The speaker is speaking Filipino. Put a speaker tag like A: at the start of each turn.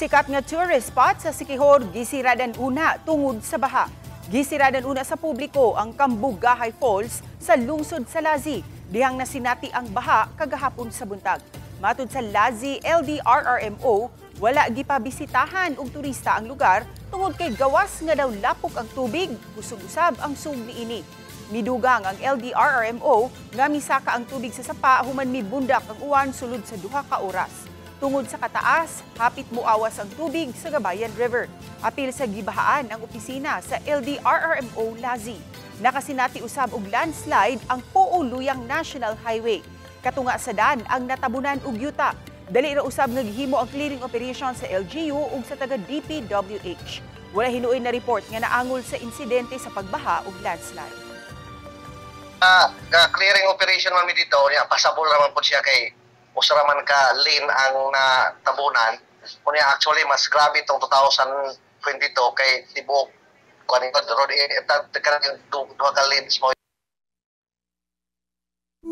A: Sikat nga tourist spot sa Siquijor gisiradan una tungod sa baha. Gisiradan una sa publiko ang Cambugahay Falls sa lungsod sa Lazi, dihang nasinati ang baha kagahapon sa buntag. Matud sa Lazi LDRRMO, wala gipabisitahan og turista ang lugar tungod kay gawas nga daw lapok ang tubig, usog-usab ang sugli ini. Midugang ang LDRRMO nga misaka ang tubig sa sapa human mibundak ang uwan sulod sa 2 ka oras. Tungod sa kataas, hapit muawas ang tubig sa Gabayan River. Apil sa gibahaan ang opisina sa LDRRMO Lazi. Nakasinati usab og landslide ang Poong Luyang National Highway. Katunga sa dan ang natabunan og yuta. Dali ra usab nga gihimo ang clearing operation sa LGU ug sa taga DPWH. Wala hinuoy na report nga naangol sa insidente sa pagbaha ug landslide.
B: Clearing operation man mi dito, pasabol naman po siya kay usara man ka lane ang natabunan. Kunya actually mas grabe itong 2022 kay tibok kuan road area kanang 2 ka lanes mo